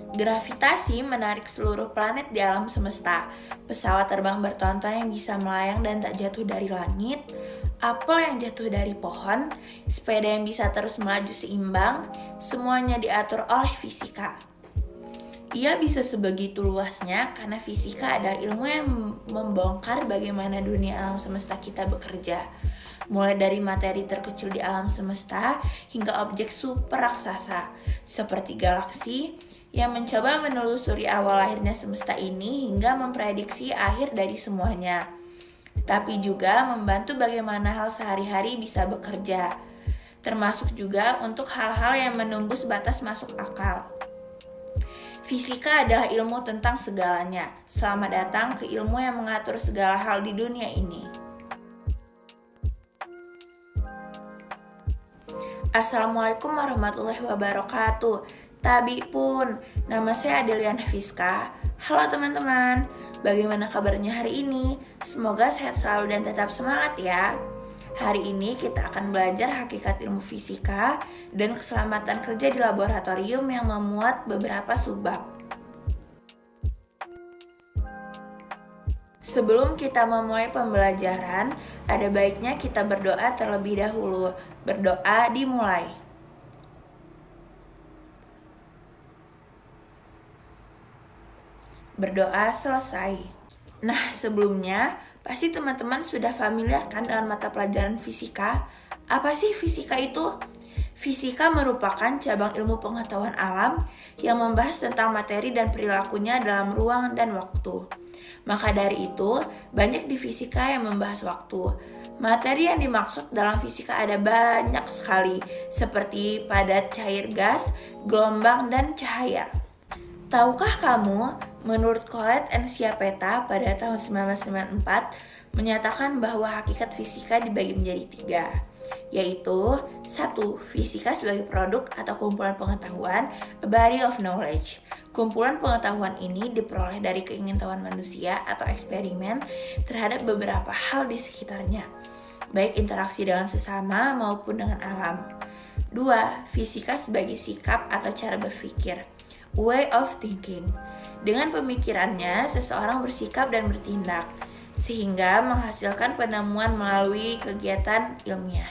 Gravitasi menarik seluruh planet di alam semesta. Pesawat terbang bertonton yang bisa melayang dan tak jatuh dari langit, apel yang jatuh dari pohon, sepeda yang bisa terus melaju seimbang, semuanya diatur oleh fisika. Ia bisa sebegitu luasnya karena fisika adalah ilmu yang membongkar bagaimana dunia alam semesta kita bekerja. Mulai dari materi terkecil di alam semesta hingga objek super raksasa seperti galaksi yang mencoba menelusuri awal lahirnya semesta ini hingga memprediksi akhir dari semuanya. Tapi juga membantu bagaimana hal sehari-hari bisa bekerja, termasuk juga untuk hal-hal yang menembus batas masuk akal. Fisika adalah ilmu tentang segalanya. Selamat datang ke ilmu yang mengatur segala hal di dunia ini. Assalamualaikum warahmatullahi wabarakatuh. Tabi pun, nama saya Adeliana Fiska. Halo teman-teman, bagaimana kabarnya hari ini? Semoga sehat selalu dan tetap semangat ya. Hari ini kita akan belajar hakikat ilmu fisika dan keselamatan kerja di laboratorium yang memuat beberapa subbab. Sebelum kita memulai pembelajaran, ada baiknya kita berdoa terlebih dahulu. Berdoa dimulai. Berdoa selesai. Nah, sebelumnya pasti teman-teman sudah familiar kan dengan mata pelajaran fisika? Apa sih fisika itu? Fisika merupakan cabang ilmu pengetahuan alam yang membahas tentang materi dan perilakunya dalam ruang dan waktu. Maka dari itu, banyak di fisika yang membahas waktu. Materi yang dimaksud dalam fisika ada banyak sekali, seperti padat, cair, gas, gelombang, dan cahaya. Tahukah kamu, menurut Colette and Schiapetta pada tahun 1994 menyatakan bahwa hakikat fisika dibagi menjadi 3, yaitu 1. Fisika sebagai produk atau kumpulan pengetahuan, a body of knowledge. Kumpulan pengetahuan ini diperoleh dari keingintahuan manusia atau eksperimen terhadap beberapa hal di sekitarnya, baik interaksi dengan sesama maupun dengan alam. 2. Fisika sebagai sikap atau cara berpikir, way of thinking. Dengan pemikirannya, seseorang bersikap dan bertindak, sehingga menghasilkan penemuan melalui kegiatan ilmiah.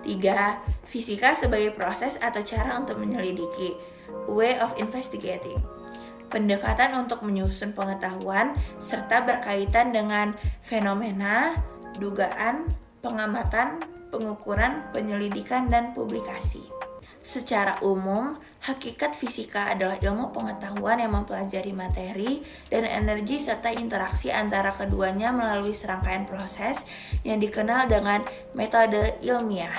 3. Fisika sebagai proses atau cara untuk menyelidiki, way of investigating. Pendekatan untuk menyusun pengetahuan serta berkaitan dengan fenomena, dugaan, pengamatan, pengukuran, penyelidikan, dan publikasi. Secara umum, hakikat fisika adalah ilmu pengetahuan yang mempelajari materi dan energi serta interaksi antara keduanya melalui serangkaian proses yang dikenal dengan metode ilmiah.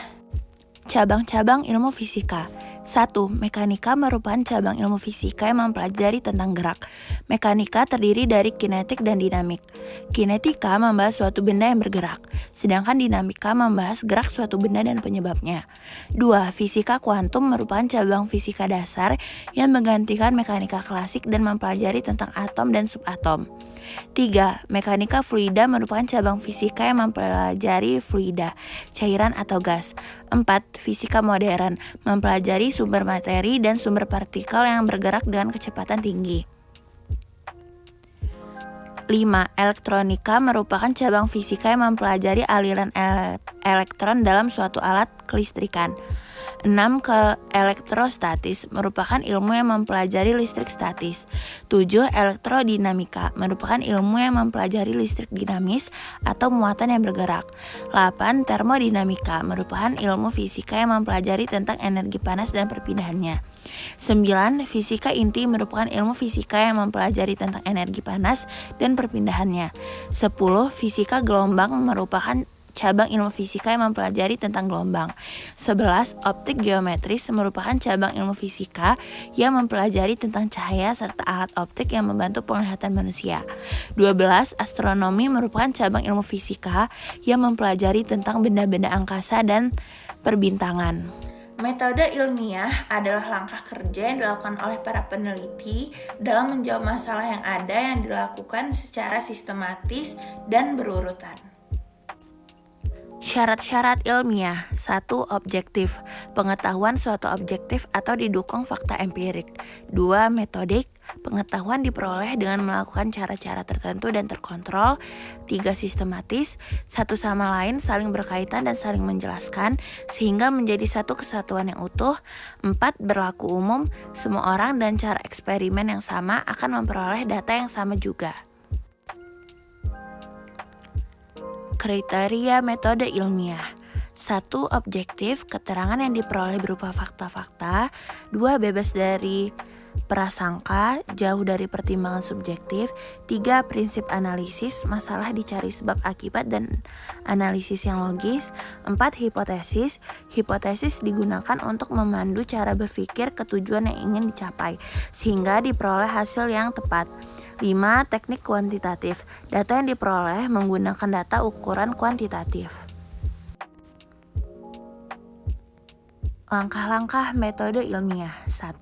Cabang-cabang ilmu fisika. 1. Mekanika merupakan cabang ilmu fisika yang mempelajari tentang gerak. Mekanika terdiri dari kinetik dan dinamik. Kinetika membahas suatu benda yang bergerak, sedangkan dinamika membahas gerak suatu benda dan penyebabnya. 2. Fisika kuantum merupakan cabang fisika dasar yang menggantikan mekanika klasik dan mempelajari tentang atom dan subatom. 3. Mekanika fluida merupakan cabang fisika yang mempelajari fluida, cairan atau gas. 4. Fisika modern mempelajari sumber materi dan sumber partikel yang bergerak dengan kecepatan tinggi. 5. Elektronika merupakan cabang fisika yang mempelajari aliran elektron dalam suatu alat kelistrikan. 6. Elektrostatis merupakan ilmu yang mempelajari listrik statis. 7. Elektrodinamika merupakan ilmu yang mempelajari listrik dinamis atau muatan yang bergerak. 8. Termodinamika merupakan ilmu fisika yang mempelajari tentang energi panas dan perpindahannya. 9. Fisika inti merupakan ilmu fisika yang mempelajari tentang energi panas dan perpindahannya. 10. Fisika gelombang merupakan cabang ilmu fisika yang mempelajari tentang gelombang. 11. Optik geometris merupakan cabang ilmu fisika yang mempelajari tentang cahaya serta alat optik yang membantu penglihatan manusia. 12. Astronomi merupakan cabang ilmu fisika yang mempelajari tentang benda-benda angkasa dan perbintangan. Metode ilmiah adalah langkah kerja yang dilakukan oleh para peneliti dalam menjawab masalah yang ada yang dilakukan secara sistematis dan berurutan. Syarat-syarat ilmiah. 1. Objektif. Pengetahuan suatu objektif atau didukung fakta empirik. 2. Metodik. Pengetahuan diperoleh dengan melakukan cara-cara tertentu dan terkontrol. 3. Sistematis. Satu sama lain saling berkaitan dan saling menjelaskan sehingga menjadi satu kesatuan yang utuh. 4. Berlaku umum. Semua orang dan cara eksperimen yang sama akan memperoleh data yang sama juga. Kriteria metode ilmiah. 1. Objektif, keterangan yang diperoleh berupa fakta-fakta. 2. Bebas dari prasangka, jauh dari pertimbangan subjektif. 3. Prinsip analisis, masalah dicari sebab akibat dan analisis yang logis. 4. Hipotesis, hipotesis digunakan untuk memandu cara berpikir ke tujuan yang ingin dicapai, sehingga diperoleh hasil yang tepat. 5. Teknik kuantitatif, data yang diperoleh menggunakan data ukuran kuantitatif. Langkah-langkah metode ilmiah. 1.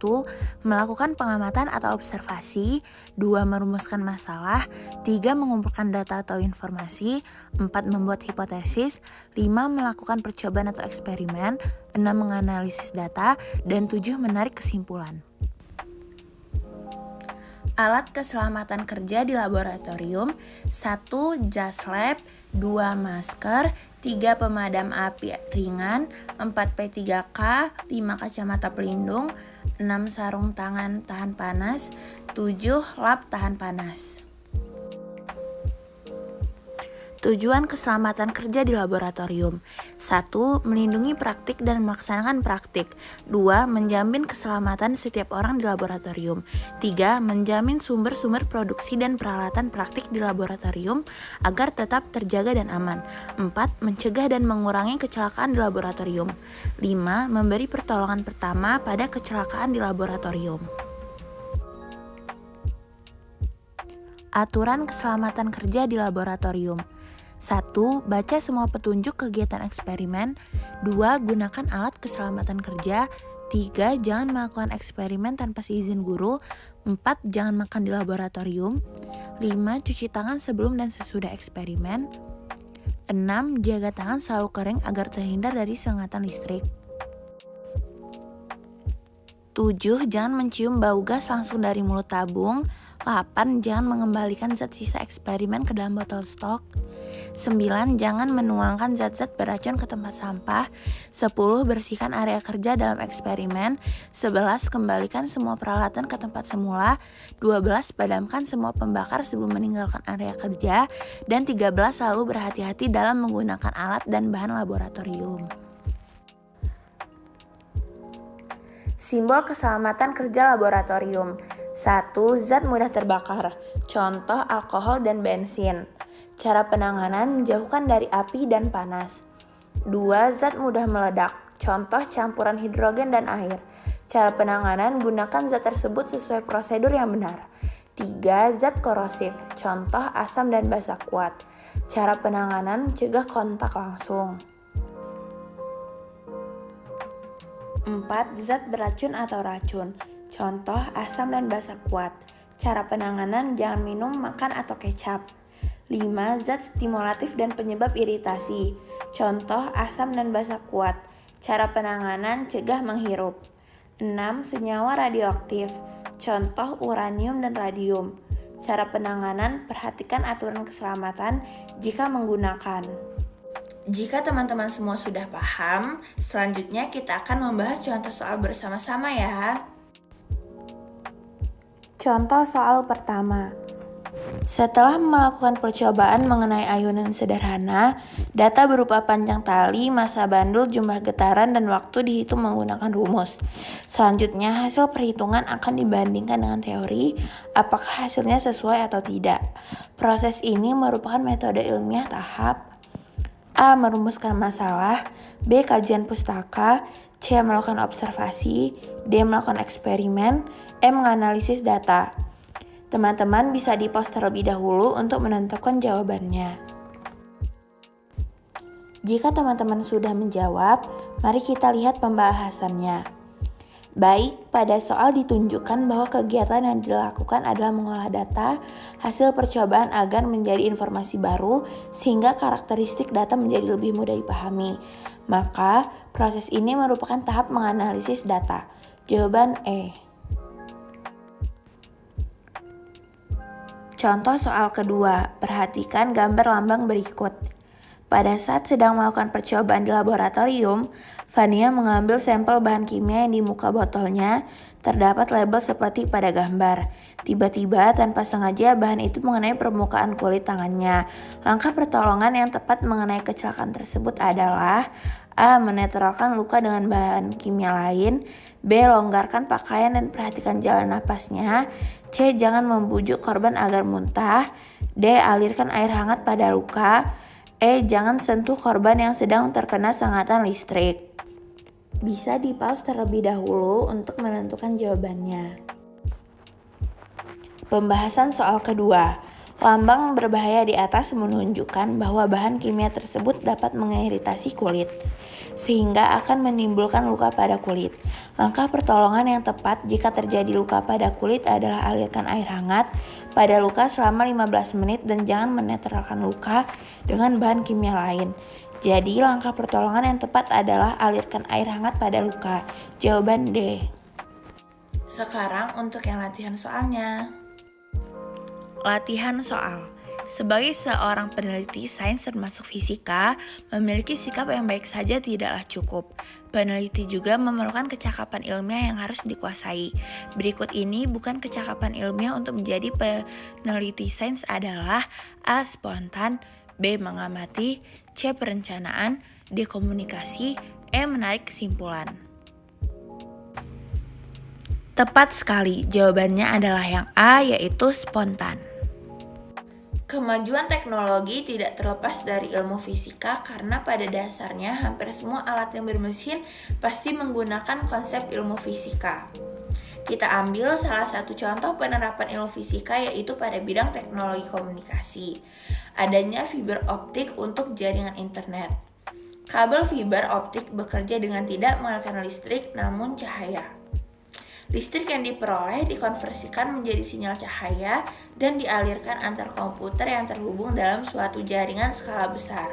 Melakukan pengamatan atau observasi. 2. Merumuskan masalah. 3. Mengumpulkan data atau informasi. 4. Membuat hipotesis. 5. Melakukan percobaan atau eksperimen. 6. Menganalisis data. Dan 7. Menarik kesimpulan. Alat keselamatan kerja di laboratorium. 1. Jas lab. 2. Masker. 3. Pemadam api ringan. 4. P3K. 5. Kacamata pelindung. 6. Sarung tangan tahan panas. 7. Lap tahan panas. Tujuan keselamatan kerja di laboratorium. 1. Melindungi praktik dan melaksanakan praktik. 2. Menjamin keselamatan setiap orang di laboratorium. 3. Menjamin sumber-sumber produksi dan peralatan praktik di laboratorium agar tetap terjaga dan aman. 4. Mencegah dan mengurangi kecelakaan di laboratorium. 5. Memberi pertolongan pertama pada kecelakaan di laboratorium. Aturan keselamatan kerja di laboratorium. 1. Baca semua petunjuk kegiatan eksperimen. 2. Gunakan alat keselamatan kerja. 3. Jangan melakukan eksperimen tanpa izin guru. 4. Jangan makan di laboratorium. 5. Cuci tangan sebelum dan sesudah eksperimen. 6. Jaga tangan selalu kering agar terhindar dari sengatan listrik. 7. Jangan mencium bau gas langsung dari mulut tabung. 8. Jangan mengembalikan zat sisa eksperimen ke dalam botol stok. 9. Jangan menuangkan zat-zat beracun ke tempat sampah. 10. Bersihkan area kerja dalam eksperimen. 11. Kembalikan semua peralatan ke tempat semula. 12. Padamkan semua pembakar sebelum meninggalkan area kerja. Dan 13. Selalu berhati-hati dalam menggunakan alat dan bahan laboratorium. Simbol keselamatan kerja laboratorium. 1. Zat mudah terbakar. Contoh alkohol dan bensin. Cara penanganan, jauhkan dari api dan panas. 2. Zat mudah meledak. Contoh campuran hidrogen dan air. Cara penanganan, gunakan zat tersebut sesuai prosedur yang benar. 3. Zat korosif. Contoh asam dan basa kuat. Cara penanganan, cegah kontak langsung. 4. Zat beracun atau racun. Contoh asam dan basa kuat. Cara penanganan, jangan minum, makan, atau kecap. 5. Zat stimulatif dan penyebab iritasi. Contoh asam dan basa kuat. Cara penanganan, cegah menghirup. 6. Senyawa radioaktif. Contoh uranium dan radium. Cara penanganan, perhatikan aturan keselamatan jika menggunakan. Jika teman-teman semua sudah paham, selanjutnya kita akan membahas contoh soal bersama-sama ya. Contoh soal pertama. Setelah melakukan percobaan mengenai ayunan sederhana, data berupa panjang tali, massa bandul, jumlah getaran, dan waktu dihitung menggunakan rumus. Selanjutnya, hasil perhitungan akan dibandingkan dengan teori, apakah hasilnya sesuai atau tidak. Proses ini merupakan metode ilmiah tahap A. Merumuskan masalah, B. Kajian pustaka, C. Melakukan observasi, D. Melakukan eksperimen, E. Menganalisis data. Teman-teman bisa di-pause terlebih dahulu untuk menentukan jawabannya. Jika teman-teman sudah menjawab, mari kita lihat pembahasannya. Baik, pada soal ditunjukkan bahwa kegiatan yang dilakukan adalah mengolah data, hasil percobaan agar menjadi informasi baru, sehingga karakteristik data menjadi lebih mudah dipahami. Maka, proses ini merupakan tahap menganalisis data. Jawaban E. Contoh soal kedua, perhatikan gambar lambang berikut. Pada saat sedang melakukan percobaan di laboratorium, Fania mengambil sampel bahan kimia yang di muka botolnya terdapat label seperti pada gambar. Tiba-tiba tanpa sengaja bahan itu mengenai permukaan kulit tangannya. Langkah pertolongan yang tepat mengenai kecelakaan tersebut adalah A. Menetralkan luka dengan bahan kimia lain. B. Longgarkan pakaian dan perhatikan jalan napasnya. C. Jangan membujuk korban agar muntah. D. Alirkan air hangat pada luka. E. Jangan sentuh korban yang sedang terkena sengatan listrik. Bisa di-pause terlebih dahulu untuk menentukan jawabannya. Pembahasan soal kedua. Lambang berbahaya di atas menunjukkan bahwa bahan kimia tersebut dapat mengiritasi kulit, sehingga akan menimbulkan luka pada kulit. Langkah pertolongan yang tepat jika terjadi luka pada kulit adalah alirkan air hangat pada luka selama 15 menit dan jangan menetralkan luka dengan bahan kimia lain. Jadi langkah pertolongan yang tepat adalah alirkan air hangat pada luka. Jawaban D. Sekarang untuk yang latihan soalnya. Latihan soal. Sebagai seorang peneliti sains termasuk fisika, memiliki sikap yang baik saja tidaklah cukup. Peneliti juga memerlukan kecakapan ilmiah yang harus dikuasai. Berikut ini bukan kecakapan ilmiah untuk menjadi peneliti sains adalah A. Spontan, B. Mengamati, C. Perencanaan, D. Komunikasi, E. Menarik kesimpulan. Tepat sekali, jawabannya adalah yang A, yaitu spontan. Kemajuan teknologi tidak terlepas dari ilmu fisika karena pada dasarnya hampir semua alat yang bermesin pasti menggunakan konsep ilmu fisika. Kita ambil salah satu contoh penerapan ilmu fisika yaitu pada bidang teknologi komunikasi. Adanya fiber optik untuk jaringan internet. Kabel fiber optik bekerja dengan tidak mengalirkan listrik namun cahaya. Listrik yang diperoleh dikonversikan menjadi sinyal cahaya dan dialirkan antar komputer yang terhubung dalam suatu jaringan skala besar.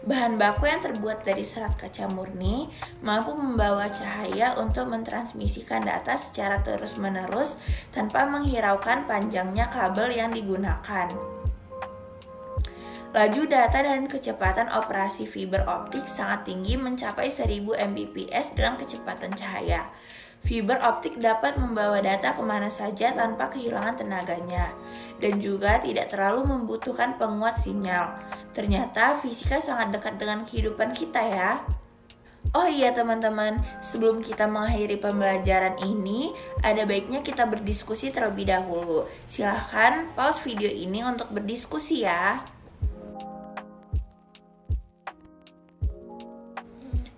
Bahan baku yang terbuat dari serat kaca murni mampu membawa cahaya untuk mentransmisikan data secara terus-menerus tanpa menghiraukan panjangnya kabel yang digunakan. Laju data dan kecepatan operasi fiber optik sangat tinggi mencapai 1000 Mbps dengan kecepatan cahaya. Fiber optik dapat membawa data kemana saja tanpa kehilangan tenaganya dan juga tidak terlalu membutuhkan penguat sinyal. Ternyata fisika sangat dekat dengan kehidupan kita ya. Oh iya teman-teman, sebelum kita mengakhiri pembelajaran ini, ada baiknya kita berdiskusi terlebih dahulu. Silahkan pause video ini untuk berdiskusi ya.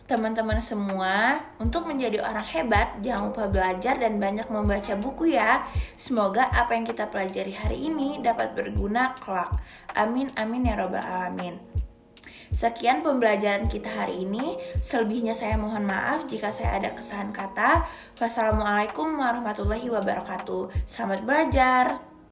Teman-teman semua, untuk menjadi orang hebat, jangan lupa belajar dan banyak membaca buku ya. Semoga apa yang kita pelajari hari ini dapat berguna kelak. Amin, amin ya robbal alamin. Sekian pembelajaran kita hari ini. Selebihnya saya mohon maaf jika saya ada kesalahan kata. Wassalamualaikum warahmatullahi wabarakatuh. Selamat belajar.